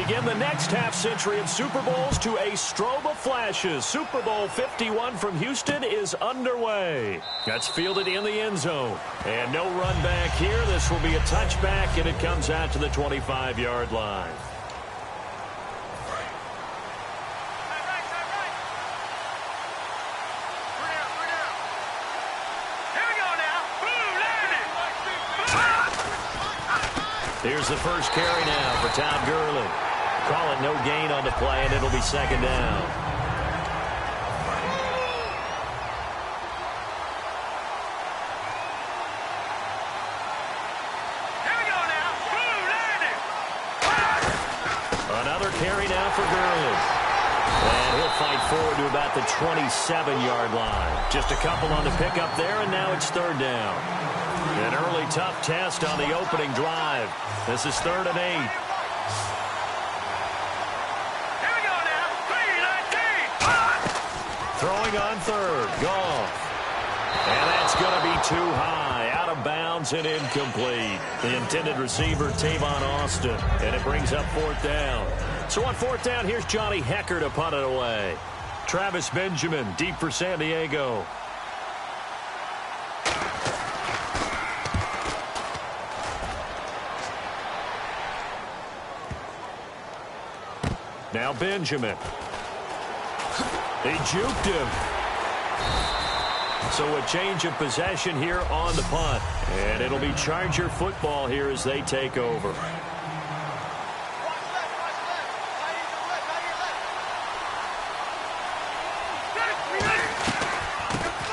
begin the next half-century of Super Bowls to a strobe of flashes. Super Bowl 51 from Houston is underway. That's fielded in the end zone. And no run back here. This will be a touchback, and it comes out to the 25-yard line. Here's the first carry now for Todd Gurley. Call it no gain on the play, and it'll be second down. Here we go now. Another carry now for Gurley. And he'll fight forward to about the 27-yard line. Just a couple on the pickup there, and now it's third down. An early tough test on the opening drive. This is 3rd and 8. Here we go now. 3-19. Throwing on third. Goff. And that's going to be too high. Out of bounds and incomplete. The intended receiver, Tavon Austin. And it brings up 4th down. So on 4th down, here's Johnny Hecker to punt it away. Travis Benjamin, deep for San Diego. Now Benjamin. They juked him. So a change of possession here on the punt. And it'll be Charger football here as they take over.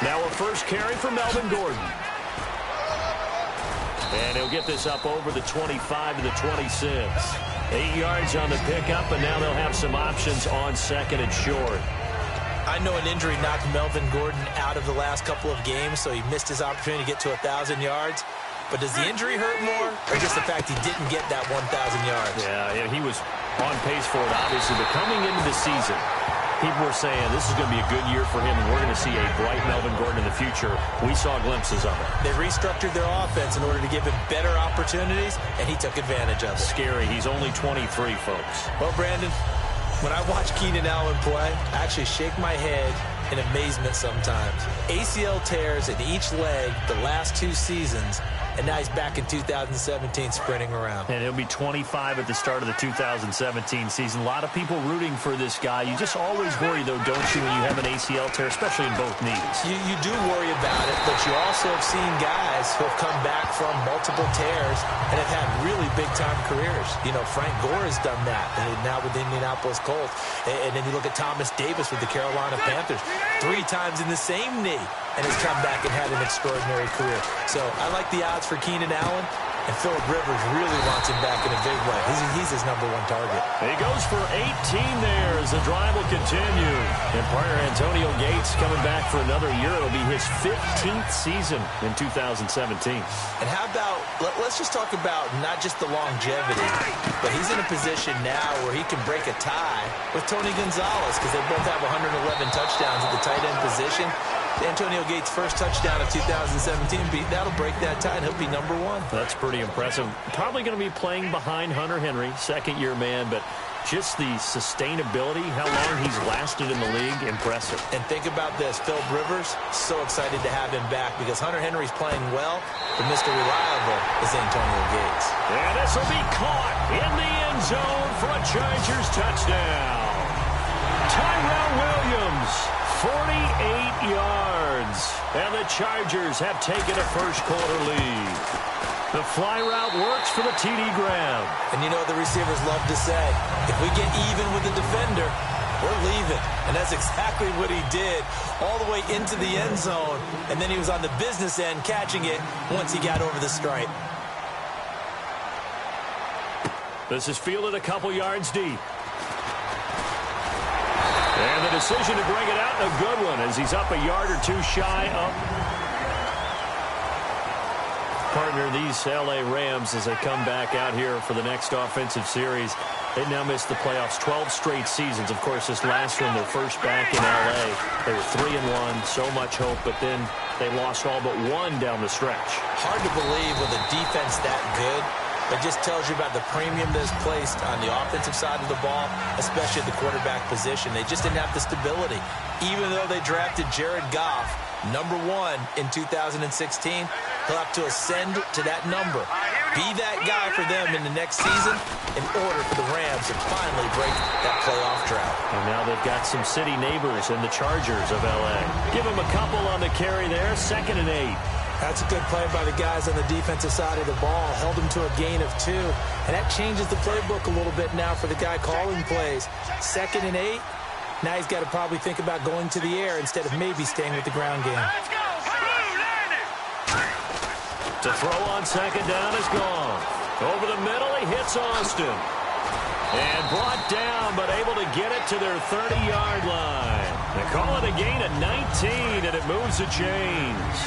Now a first carry for Melvin Gordon. And he'll get this up over the 25 to the 26. 8 yards on the pickup, and now they'll have some options on 2nd and short. I know an injury knocked Melvin Gordon out of the last couple of games, so he missed his opportunity to get to 1,000 yards. But does the injury hurt more, or just the fact he didn't get that 1,000 yards? Yeah, he was on pace for it, obviously. But coming into the season, people were saying this is going to be a good year for him, and we're going to see a bright Melvin Gordon in the future. We saw glimpses of it. They restructured their offense in order to give him better opportunities, and he took advantage of it. Scary. He's only 23, folks. Well, Brandon, when I watch Keenan Allen play, I actually shake my head in amazement sometimes. ACL tears in each leg the last 2 seasons, and now he's back in 2017 sprinting around. And he'll be 25 at the start of the 2017 season. A lot of people rooting for this guy. You just always worry, though, don't you, when you have an ACL tear, especially in both knees. You do worry about it, but you also have seen guys who have come back from multiple tears and have had really big-time careers. You know, Frank Gore has done that, and now with the Indianapolis Colts. And then you look at Thomas Davis with the Carolina Panthers. 3 times in the same knee, and has come back and had an extraordinary career. So I like the odds for Keenan Allen, and Phillip Rivers really wants him back in a big way. He's his #1 target. He goes for 18 there as the drive will continue. And partner Antonio Gates coming back for another year. It'll be his 15th season in 2017. And how about, let's just talk about not just the longevity, but he's in a position now where he can break a tie with Tony Gonzalez because they both have 111 touchdowns at the tight end position. Antonio Gates' first touchdown of 2017, that'll break that tie, and he'll be #1. That's pretty impressive. Probably going to be playing behind Hunter Henry, second-year man, but just the sustainability, how long he's lasted in the league, impressive. And think about this, Phillip Rivers, so excited to have him back because Hunter Henry's playing well, but Mr. Reliable is Antonio Gates. And this will be caught in the end zone for a Chargers touchdown. Tyrell Williams, 48 yards. And the Chargers have taken a first-quarter lead. The fly route works for the TD grab. And you know what the receivers love to say? If we get even with the defender, we're leaving. And that's exactly what he did all the way into the end zone. And then he was on the business end catching it once he got over the stripe. This is fielded a couple yards deep. And the decision to bring it out, a good one, as he's up a yard or 2 shy of partner, these L.A. Rams, as they come back out here for the next offensive series. They now missed the playoffs 12 straight seasons. Of course, this last one, their first back in L.A. They were 3-1, so much hope, but then they lost all but 1 down the stretch. Hard to believe with a defense that good It just tells you about the premium that's placed on the offensive side of the ball, especially at the quarterback position. They just didn't have the stability. Even though they drafted Jared Goff, #1 in 2016, he'll have to ascend to that number. Be that guy for them in the next season in order for the Rams to finally break that playoff drought. And now they've got some city neighbors in the Chargers of L.A. Give them a couple on the carry there, 2nd and 8. That's a good play by the guys on the defensive side of the ball. Held them to a gain of 2. And that changes the playbook a little bit now for the guy calling plays. 2nd and 8. Now he's got to probably think about going to the air instead of maybe staying with the ground game. Let's go. To throw on 2nd down is gone. Over the middle, he hits Austin. And brought down, but able to get it to their 30-yard line. They call it a gain of 19, and it moves the chains.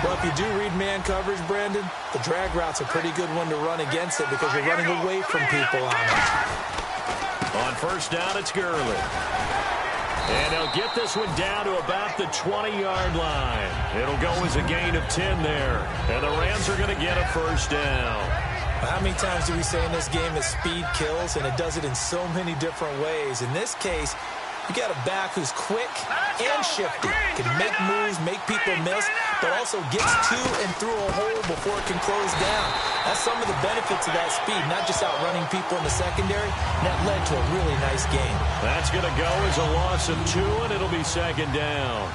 Well, if you do read man coverage, Brandon, the drag route's a pretty good one to run against it because you're running away from people on it. On 1st down, it's Gurley. And they'll get this one down to about the 20-yard line. It'll go as a gain of 10 there. And the Rams are going to get a 1st down. How many times do we say in this game that speed kills, and it does it in so many different ways? In this case, you got a back who's quick and shifty, can make moves, make people miss, but also gets to and through a hole before it can close down. That's some of the benefits of that speed, not just outrunning people in the secondary. And that led to a really nice game. That's going to go as a loss of 2, and it'll be 2nd down.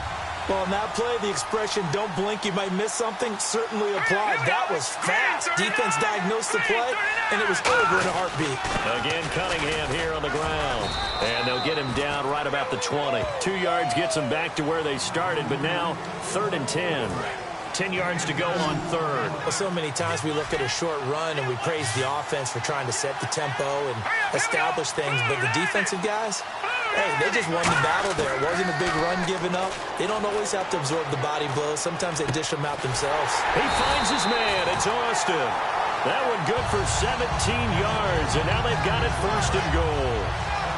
Well, in that play, the expression, don't blink, you might miss something, certainly applied. That was fast. Defense diagnosed the play, and it was over in a heartbeat. Again, Cunningham here on the ground. And they'll get him down right about the 20. 2 yards gets them back to where they started, but now 3rd and 10. 10 yards to go on 3rd. Well, so many times we look at a short run and we praise the offense for trying to set the tempo and establish things, but the defensive guys, hey, they just won the battle there. It wasn't a big run given up. They don't always have to absorb the body blows. Sometimes they dish them out themselves. He finds his man. It's Austin. That one good for 17 yards, and now they've got it 1st and goal.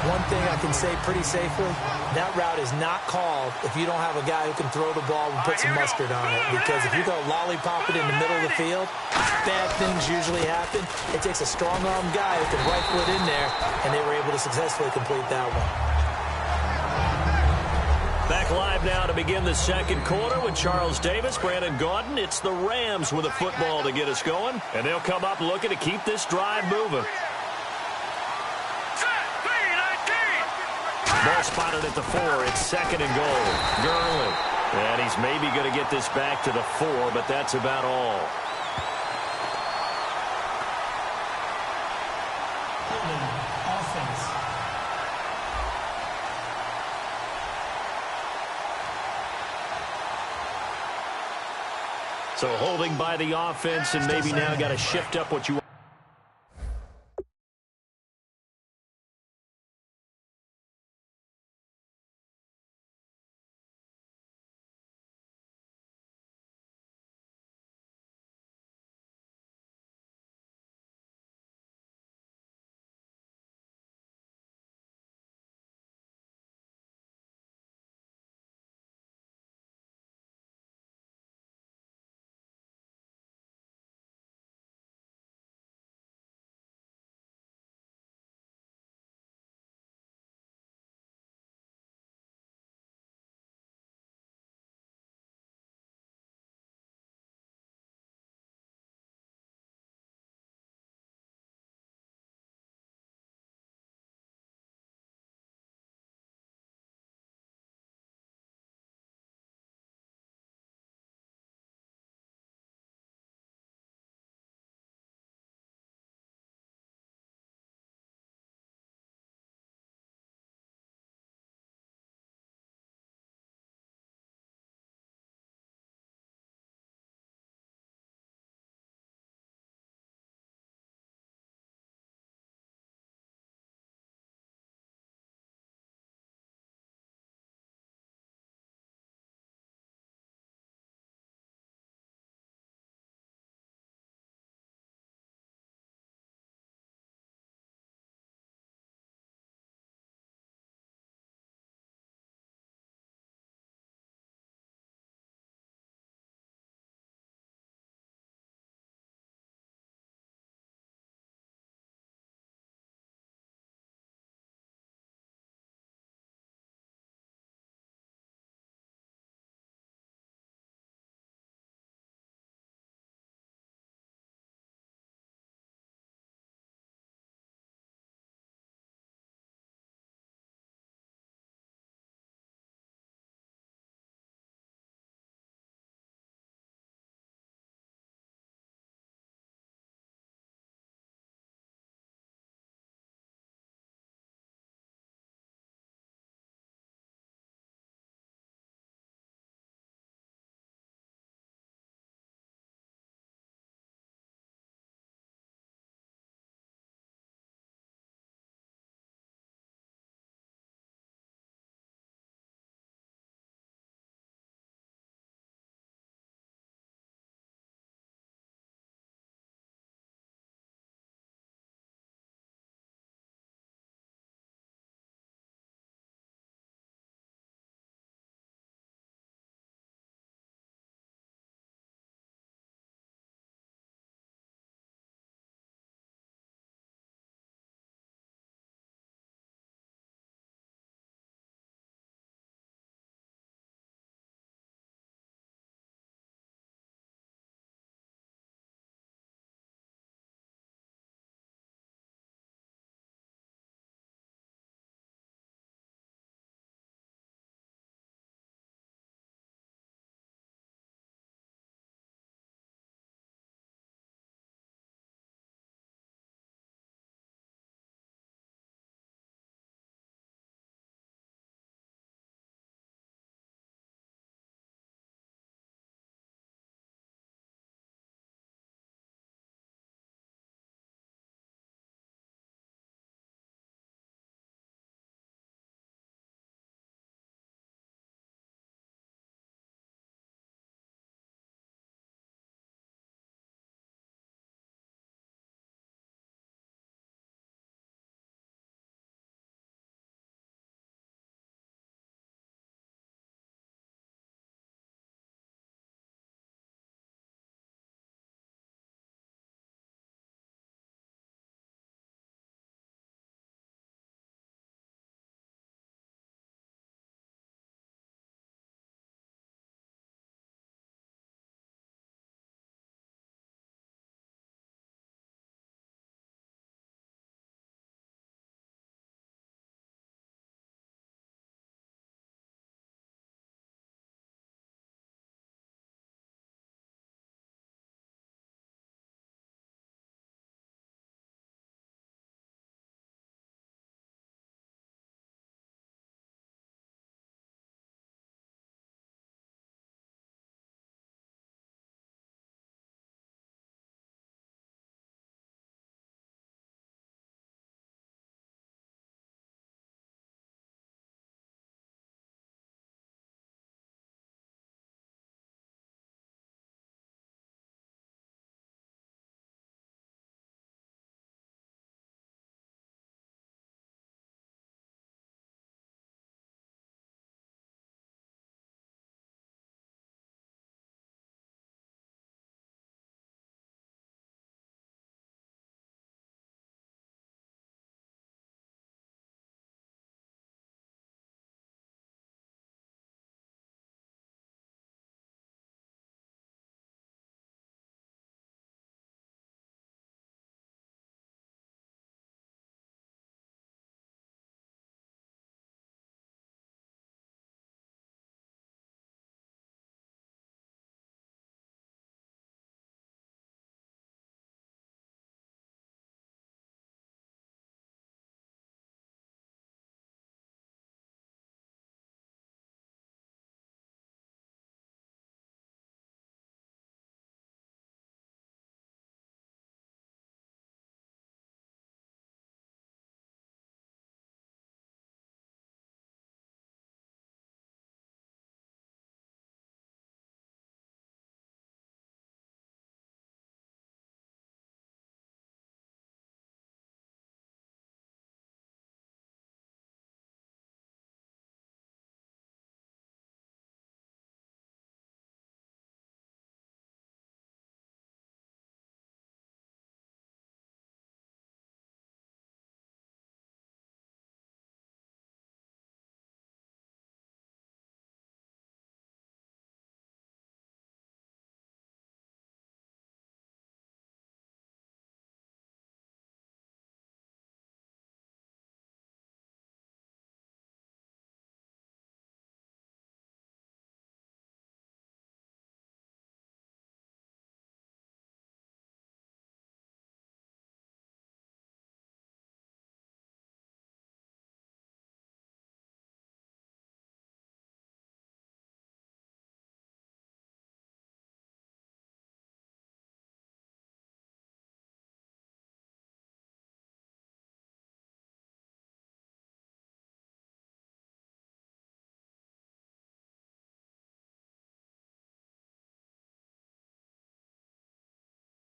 One thing I can say pretty safely, that route is not called if you don't have a guy who can throw the ball and put some mustard on it. Because if you go lollipop it in the middle of the field, bad things usually happen. It takes a strong-armed guy who can rifle it in there, and they were able to successfully complete that one. Back live now to begin the 2nd quarter with Charles Davis, Brandon Gaudin. It's the Rams with a football to get us going, and they'll come up looking to keep this drive moving. Ball spotted at the 4. It's 2nd and goal. Gurley. And he's maybe going to get this back to the 4, but that's about all. So holding by the offense, and maybe now got to shift up what you